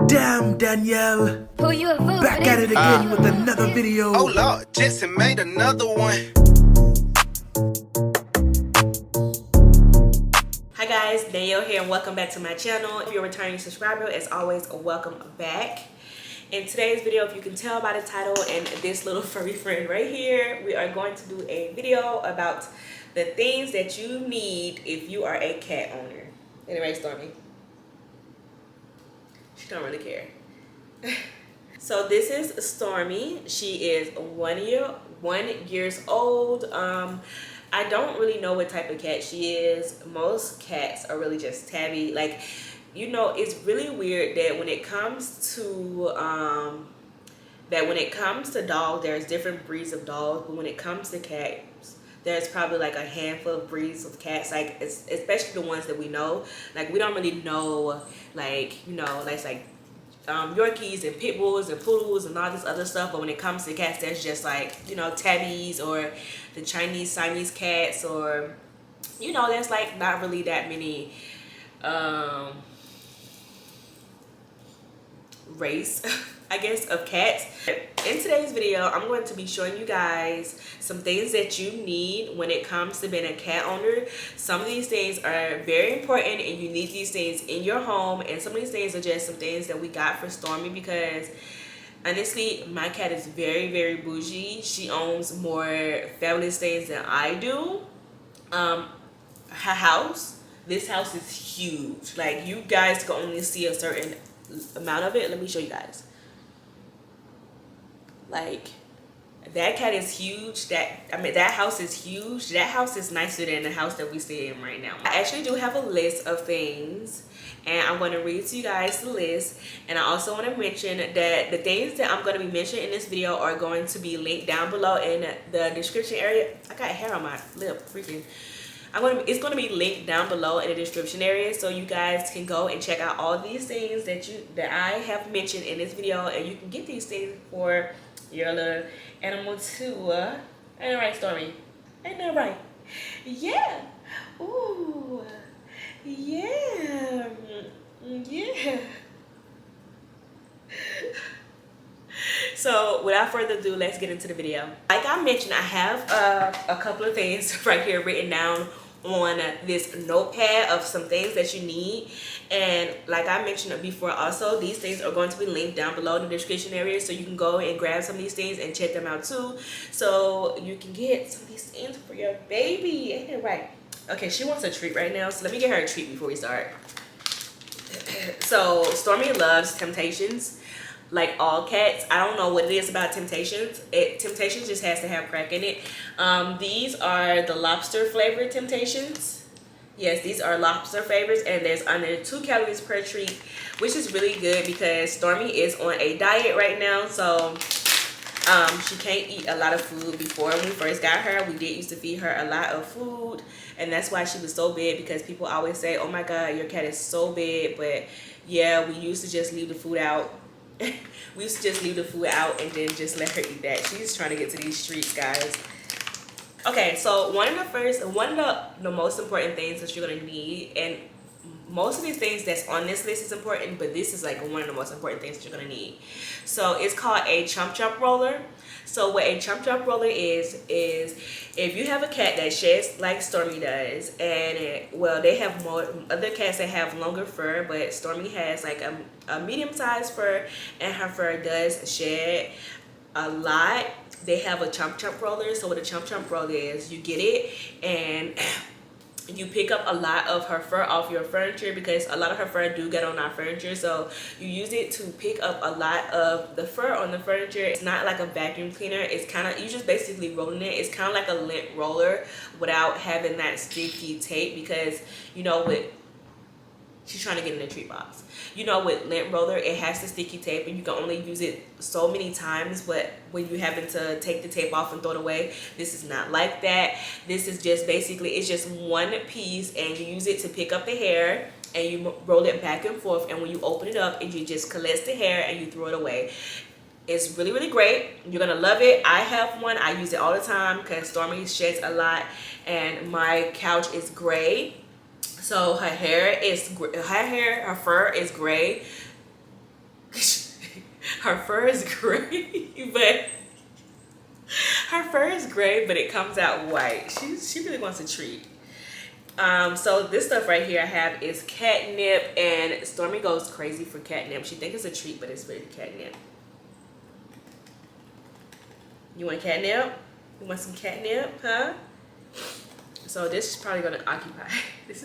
Damn, Danielle. Who you a fool Back at it again with another video. Oh Lord, Jetson made another one. Hi guys, Danielle here and welcome back to my channel. If you're a returning subscriber, as always, welcome back. In today's video, if you can tell by the title and this little furry friend right here, we are going to do a video about the things that you need if you are a cat owner. Anyway, Stormy. She don't really care. So this is Stormy. She is 1 year old. I don't really know what type of cat she is. Most cats are really just tabby. Like, you know, it's really weird that when it comes to dogs, there's different breeds of dogs, but when it comes to cats, there's probably like a handful of breeds of cats, like especially the ones that we know. Like, we don't really know, like, you know, that's like Yorkies and pit bulls and poodles and all this other stuff. But when it comes to cats, there's just like, you know, tabbies or the Chinese Siamese cats, or, you know, there's like not really that many race I guess of cats. In today's video, I'm going to be showing you guys some things that you need when it comes to being a cat owner. Some of these things are very important and you need these things in your home, and some of these things are just some things that we got for Stormy because honestly, my cat is very, very bougie. She owns more fabulous things than I do. Her house, this house is huge. Like, you guys can only see a certain amount of it. Let me show you guys. Like, that cat is huge. That house is huge. That house is nicer than the house that we stay in right now. I actually do have a list of things, and I'm going to read to you guys the list. And I also want to mention that the things that I'm going to be mentioning in this video are going to be linked down below in the description area. I got hair on my lip, freaking. It's going to be linked down below in the description area, so you guys can go and check out all these things that I have mentioned in this video, and you can get these things for your little animal too. Ain't that right, Stormy? Ain't that right? Yeah. Ooh. Yeah. Yeah. So without further ado, let's get into the video. Like I mentioned, I have a couple of things right here written down on this notepad of some things that you need. And like I mentioned before, also these things are going to be linked down below in the description area, so you can go and grab some of these things and check them out too, so you can get some of these things for your baby. Ain't it right? Okay, she wants a treat right now, so let me get her a treat before we start. So Stormy loves Temptations. Like all cats. I don't know what it is about Temptations. Temptations just has to have crack in it. These are the lobster flavored Temptations. Yes, these are lobster flavors, and there's under 2 calories per treat, which is really good because Stormy is on a diet right now. So she can't eat a lot of food. Before, when we first got her, we did used to feed her a lot of food, and that's why she was so big, because people always say, oh my god, your cat is so big. But yeah, we used to just leave the food out. We used to just leave the food out and then just let her eat that. She's trying to get to these streets, guys. Okay, so one of the most important things that you're gonna need, and most of these things that's on this list is important, but this is like one of the most important things that you're gonna need. So it's called a Chomp roller. So what a Chomp roller is if you have a cat that sheds like Stormy does, and well, they have more other cats that have longer fur, but Stormy has like a medium-sized fur, and her fur does shed a lot. They have a Chomp roller. So what a Chomp roller is, you get it and you pick up a lot of her fur off your furniture, because a lot of her fur do get on our furniture. So you use it to pick up a lot of the fur on the furniture. It's not like a vacuum cleaner. It's kind of, you just basically rolling it. It's kind of like a lint roller without having that sticky tape, because, you know, she's trying to get in the treat box. You know, with lint roller, it has the sticky tape, and you can only use it so many times. But when you happen to take the tape off and throw it away, this is not like that. This is just basically, it's just one piece, and you use it to pick up the hair, and you roll it back and forth. And when you open it up, and you just collect the hair and you throw it away. It's really, really great. You're gonna love it. I have one. I use it all the time because Stormy sheds a lot, and my couch is gray. So her fur is gray. Her fur is gray, but it comes out white. She really wants a treat. So this stuff right here I have is catnip, and Stormy goes crazy for catnip. She thinks it's a treat, but it's really catnip. You want catnip? You want some catnip, huh? So this is probably gonna occupy. This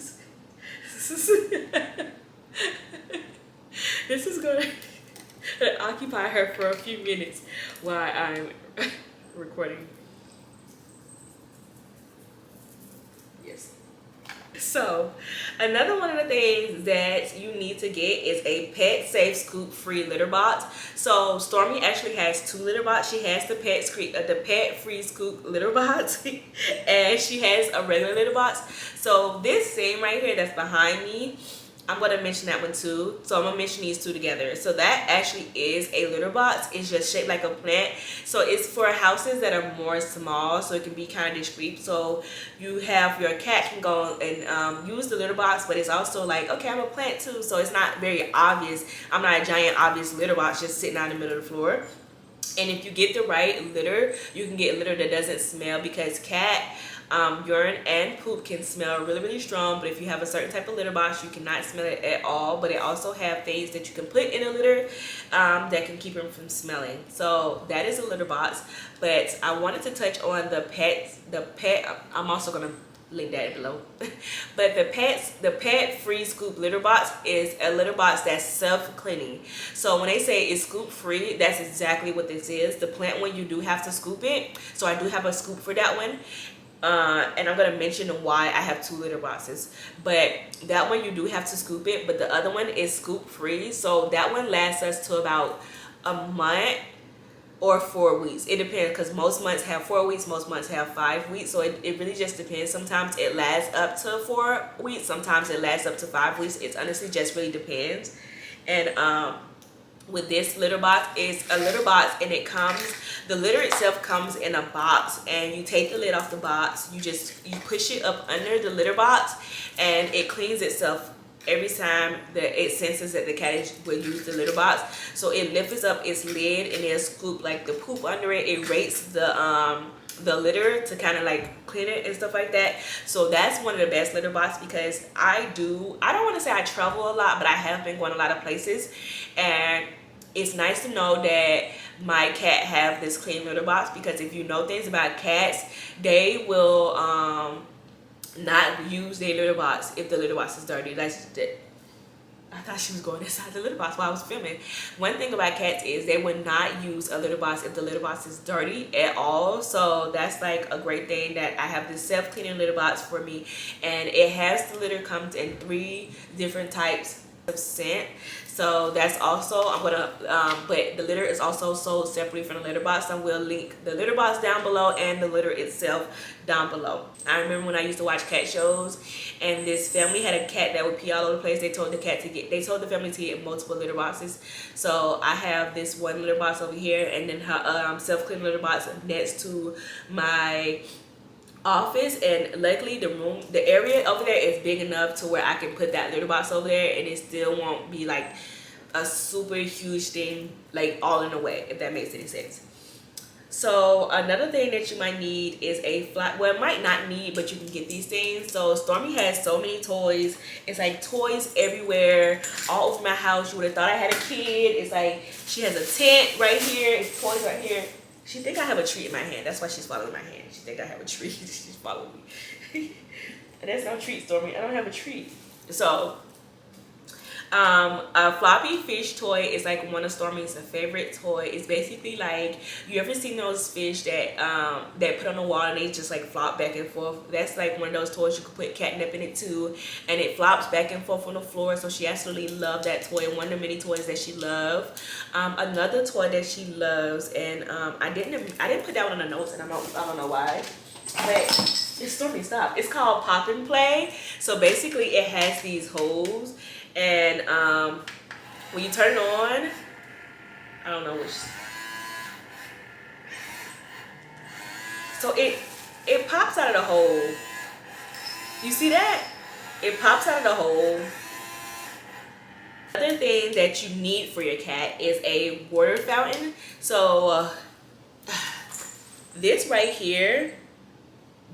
is gonna occupy her for a few minutes while I'm recording. Yes. So another one of the things that you need to get is a PetSafe Scoop Free Litter Box. So Stormy actually has 2 litter boxes. She has the Pet Free Scoop Litter Box and she has a regular litter box. So this same right here that's behind me, I'm going to mention that one too. So I'm going to mention these 2 together. So that actually is a litter box. It's just shaped like a plant. So it's for houses that are more small, so it can be kind of discreet. So you have your cat can go and use the litter box, but it's also like, okay, I'm a plant too. So it's not very obvious. I'm not a giant obvious litter box just sitting out in the middle of the floor. And if you get the right litter, you can get litter that doesn't smell, because cat urine and poop can smell really, really strong. But if you have a certain type of litter box, you cannot smell it at all. But it also have things that you can put in a litter that can keep them from smelling. So that is a litter box. But I wanted to touch on the pet. I'm also gonna link that below. But the Pet Free Scoop Litter Box is a litter box that's self-cleaning. So when they say it's scoop free, that's exactly what this is. The plant one, you do have to scoop it. So I do have a scoop for that one. And I'm going to mention why I have 2 litter boxes. But that one you do have to scoop it, but the other one is scoop free. So that one lasts us to about a month or 4 weeks. It depends, because most months have 4 weeks, most months have 5 weeks. So it really just depends. Sometimes it lasts up to 4 weeks, sometimes it lasts up to 5 weeks. It honestly just really depends. And with this litter box, it's a litter box, and the litter itself comes in a box, and you take the lid off the box, you push it up under the litter box, and it cleans itself every time that it senses that the cat will use the litter box. So it lifts up its lid, and it'll scoop like the poop under it. It rates the litter to kind of like clean it and stuff like that. So that's one of the best litter boxes, because I don't want to say I travel a lot, but I have been going a lot of places, and it's nice to know that my cat have this clean litter box, because if you know things about cats, they will not use their litter box if the litter box is dirty. I thought she was going inside the litter box while I was filming. One thing about cats is they would not use a litter box if the litter box is dirty at all. So that's like a great thing that I have this self-cleaning litter box for me. And it has, the litter comes in 3 different types of scent. So that's also, but the litter is also sold separately from the litter box. I will link the litter box down below and the litter itself down below. I remember when I used to watch cat shows, and this family had a cat that would pee all over the place. They told the family to get multiple litter boxes. So I have this one litter box over here, and then her self-cleaning litter box next to my office. And luckily the area over there is big enough to where I can put that litter box over there, and it still won't be like a super huge thing, like all in the way, if that makes any sense. So another thing that you might need is a well, might not need, but you can get these things. So Stormy has so many toys. It's like toys everywhere, all over my house. You would have thought I had a kid. It's like she has a tent right here, it's toys right here. She think I have a treat in my hand. That's why she's following my hand. She think I have a treat. She's following me. And that's no treat, Stormy. I don't have a treat. So, a Floppy Fish Toy is like one of Stormy's favorite toy. It's basically like, you ever seen those fish that that put on the wall and they just like flop back and forth? That's like one of those toys. You could put catnip in it too, and it flops back and forth on the floor. So she absolutely loved that toy, one of the many toys that she loved. Another toy that she loves, and I didn't put that one on the notes, and I don't know why, but it's Stormy, stop. It's called Pop and Play. So basically it has these holes, and when you turn it on, I don't know which, so it pops out of the hole. You see that? It pops out of the hole, Another thing that you need for your cat is a water fountain. So this right here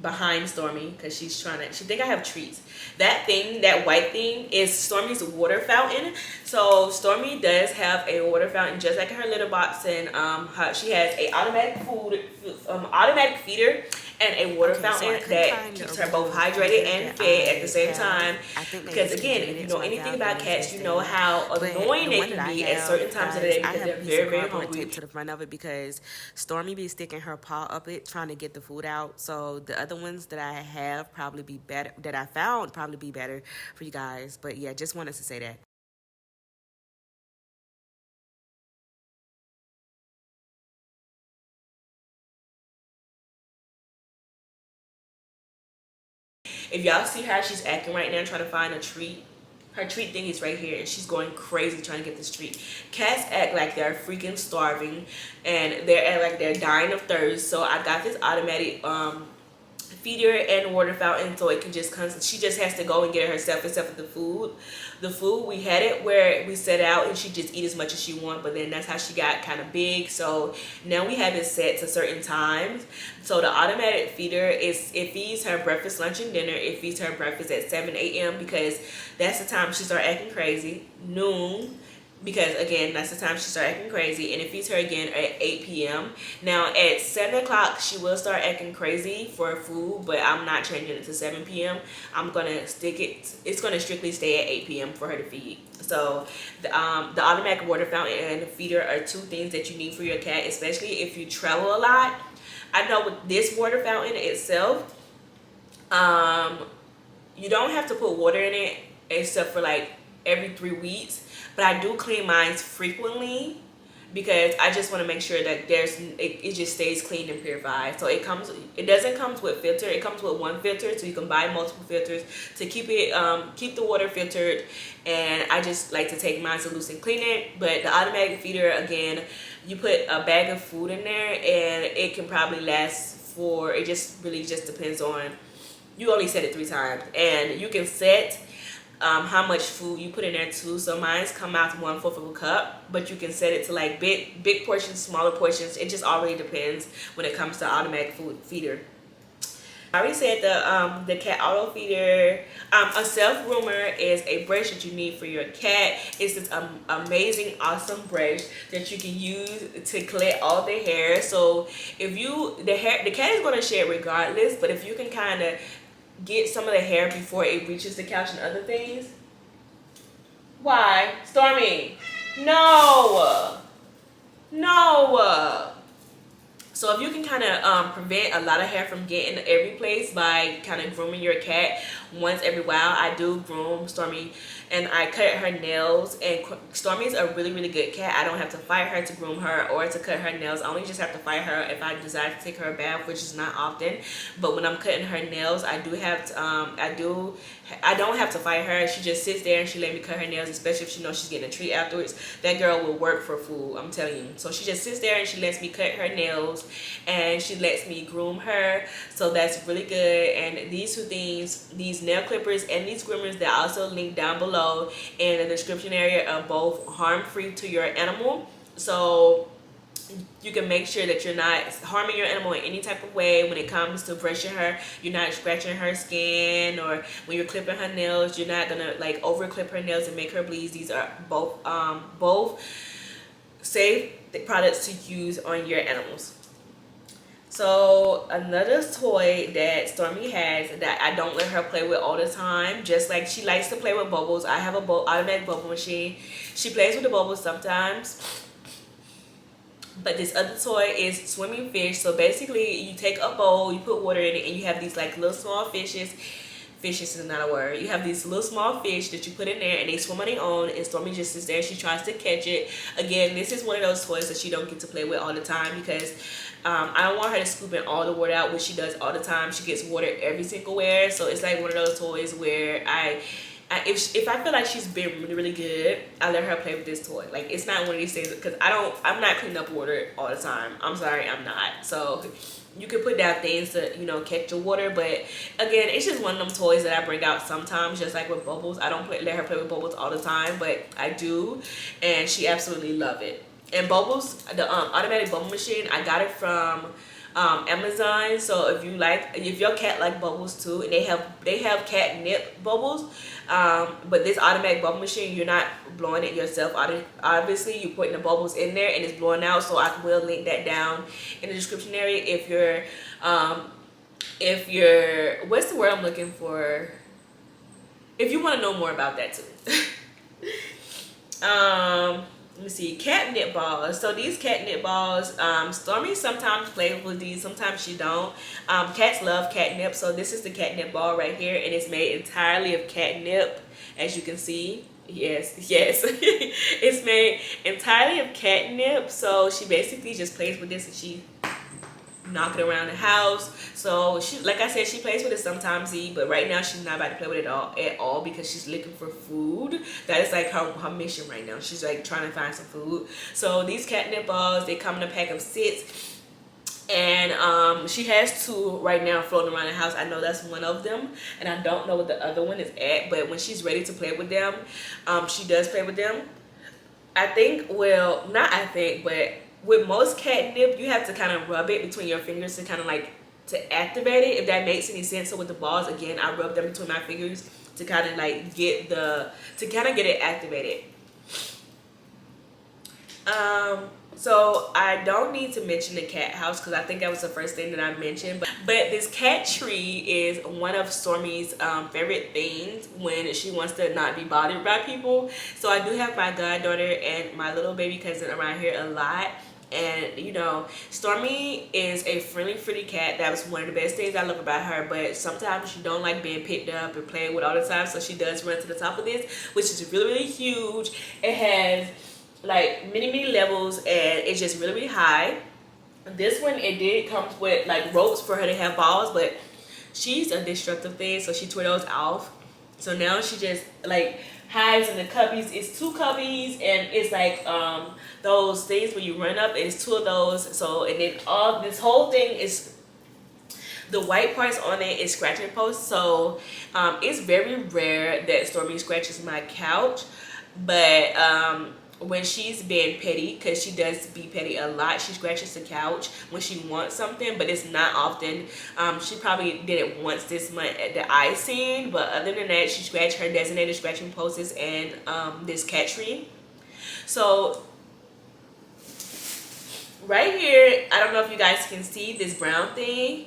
behind Stormy, because she think I have treats. That thing, that white thing, is Stormy's water fountain. So Stormy does have a water fountain just like in her litter box, and she has a automatic feeder and a water fountain that keeps her both hydrated and fed at the same time. Because again, if you know anything about cats, you know how annoying they can be at certain times of the day because they're very, very hungry. To the front of it because Stormy be sticking her paw up it trying to get the food out. So the other ones that I have probably be better, that I found probably be better for you guys. But yeah, just wanted to say that. If y'all see how she's acting right now, trying to find a treat, her treat thing is right here, and she's going crazy trying to get this treat. Cats act like they're freaking starving, and they act like they're dying of thirst. So I got this automatic feeder and water fountain, so it can just come. She just has to go and get it herself, except for the food. The food, we had it where we set out and she just eat as much as she want, but then that's how she got kind of big. So now we have it set to certain times. So the automatic feeder it feeds her breakfast, lunch, and dinner. It feeds her breakfast at 7 a.m. because that's the time she start acting crazy. Noon, because again that's the time she start acting crazy, and it feeds her again at 8 p.m. Now at 7 o'clock she will start acting crazy for food, but I'm not changing it to 7 p.m. I'm gonna it's gonna strictly stay at 8 p.m. for her to feed. So the automatic water fountain and the feeder are two things that you need for your cat, especially if you travel a lot. I know with this water fountain itself, you don't have to put water in it except for like every 3 weeks, but I do clean mine frequently because I just want to make sure that it just stays clean and purified. So it doesn't come with filter. It comes with one filter, so you can buy multiple filters to keep the water filtered. And I just like to take mine to loose and clean it. But the automatic feeder, again, you put a bag of food in there and it can probably last for, it just really just depends on, you only set it 3 times, and you can set how much food you put in there too. So mine's come out to 1/4 of a cup, but you can set it to like big portions, smaller portions. It just already depends when it comes to automatic food feeder. I already said the cat auto feeder. A self groomer is a brush that you need for your cat. It's this amazing, awesome brush that you can use to collect all the hair. So if the cat is going to shed regardless, but if you can kind of get some of the hair before it reaches the couch and other things. Why? Stormy, no. So if you can kind of prevent a lot of hair from getting every place by kind of grooming your cat once every while. I do groom Stormy and I cut her nails, and Stormy's a really, really good cat. I don't have to fight her to groom her or to cut her nails. I only just have to fight her if I decide to take her a bath, which is not often. But when I'm cutting her nails, I do have to, I don't have to fight her. She just sits there and she let me cut her nails, especially if she knows she's getting a treat afterwards. That girl will work for food, I'm telling you. So she just sits there and she lets me cut her nails and she lets me groom her. So that's really good. And these two things, these nail clippers and these groomers, they're also linked down below in the description area, are both harm-free to your animal. So you can make sure that you're not harming your animal in any type of way. When it comes to brushing her, you're not scratching her skin, or when you're clipping her nails, you're not gonna like over clip her nails and make her bleed. These are both safe products to use on your animals. So another toy that Stormy has that I don't let her play with all the time, just like she likes to play with bubbles. I have a automatic bubble machine. She plays with the bubbles sometimes. But this other toy is swimming fish. So basically you take a bowl, you put water in it, and you have these like little small fishes. Fishes is not a word. You have these little small fish that you put in there and they swim on their own, and Stormy just sits there. She tries to catch it. Again, this is one of those toys that she don't get to play with all the time because I don't want her to scoop in all the water out, which she does all the time. She gets water every single where. So it's like one of those toys where if I feel like she's been really, really good, I let her play with this toy. Like, it's not one of these things, because I'm not cleaning up water all the time. I'm sorry, I'm not. So you can put down things to, you know, catch your water, but again, it's just one of them toys that I bring out sometimes, just like with Bubbles. I don't let her play with Bubbles all the time, but I do, and she absolutely love it. And Bubbles, the automatic bubble machine, I got it from Amazon. So if your cat like bubbles too, and they have catnip bubbles, but this automatic bubble machine, you're not blowing it yourself. Obviously, you're putting the bubbles in there and it's blowing out. So I will link that down in the description area if you're what's the word I'm looking for, if you want to know more about that too. Let me see, catnip balls. So these catnip balls, Stormy sometimes plays with these, sometimes she don't. Cats love catnip, so this is the catnip ball right here, and it's made entirely of catnip, as you can see. Yes, it's made entirely of catnip. So she basically just plays with this and she knock it around the house. So she, like I said, she plays with it sometimes, but right now she's not about to play with it at all because she's looking for food. That is like her mission right now. She's like trying to find some food. So these catnip balls, they come in a pack of 6, and she has 2 right now floating around the house. I know that's one of them, and I don't know what the other one is at, but when she's ready to play with them, she does play with them. I think, well, not I think, but with most catnip, you have to kind of rub it between your fingers to kind of like to activate it, if that makes any sense. So with the balls, again, I rub them between my fingers to kind of like get it activated. So I don't need to mention the cat house because I think that was the first thing that I mentioned. But this cat tree is one of Stormy's favorite things when she wants to not be bothered by people. So I do have my goddaughter and my little baby cousin around here a lot. And you know, Stormy is a friendly cat. That was one of the best things I love about her. But sometimes she don't like being picked up and played with all the time. So she does run to the top of this, which is really, really huge. It has like many levels and it's just really high. This one, it did comes with like ropes for her to have balls, but she's a destructive thing, so she tore those off. So now she just like hides in the cubbies. It's 2 cubbies, and it's like those things where you run up, and it's 2 of those. So, and then all this whole thing is, the white parts on it is scratching posts. So it's very rare that Stormy scratches my couch, but when she's being petty, because she does be petty a lot, she scratches the couch when she wants something, but it's not often. She probably did it once this month that I seen, but other than that, she scratched her designated scratching posts and this cat tree. So right here, I don't know if you guys can see this brown thing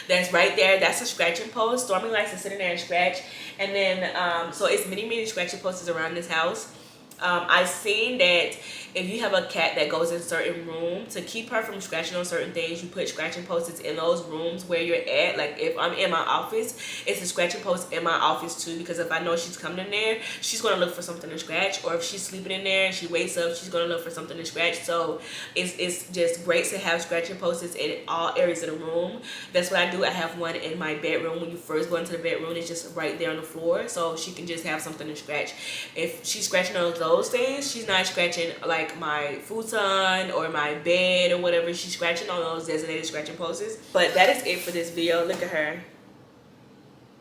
that's right there. That's a scratching post. Stormy likes to sit in there and scratch. And then, so it's many scratching posts around this house. I've seen that if you have a cat that goes in certain rooms, to keep her from scratching on certain things, you put scratching posts in those rooms where you're at. Like if I'm in my office, it's a scratching post in my office too, because if I know she's coming in there, she's going to look for something to scratch. Or if she's sleeping in there and she wakes up, she's going to look for something to scratch. So it's just great to have scratching posts in all areas of the room. That's what I do. I have one in my bedroom. When you first go into the bedroom, it's just right there on the floor, so she can just have something to scratch. If she's scratching on those things, she's not scratching like my futon or my bed or whatever. She's scratching on those designated scratching posts. But that is it for this video. Look at her.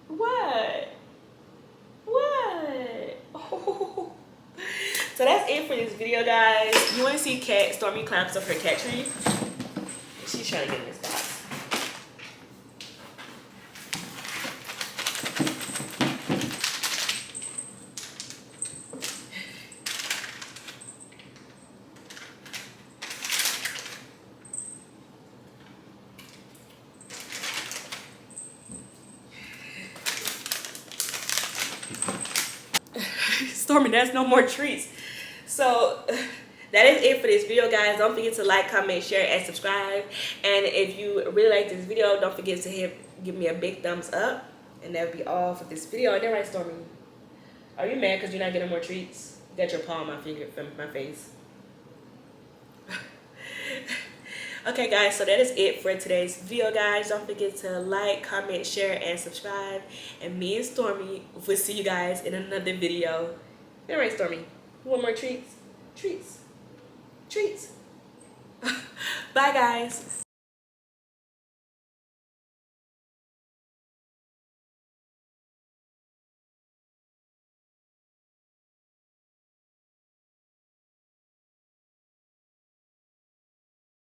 What? Oh. So that's it for this video, guys. You want to see Stormy climb up her cat tree? She's trying to get in this box. Stormy, there's no more treats. So that is it for this video, guys. Don't forget to like, comment, share, and subscribe. And if you really like this video, don't forget to give me a big thumbs up. And that'll be all for this video. Is that right, Stormy? Are you mad because you're not getting more treats? You got your paw on my finger from my face. Okay guys, so that is it for today's video, guys. Don't forget to like, comment, share, and subscribe. And me and Stormy will see you guys in another video. All right, Stormy, you want more treats? Treats. Bye guys.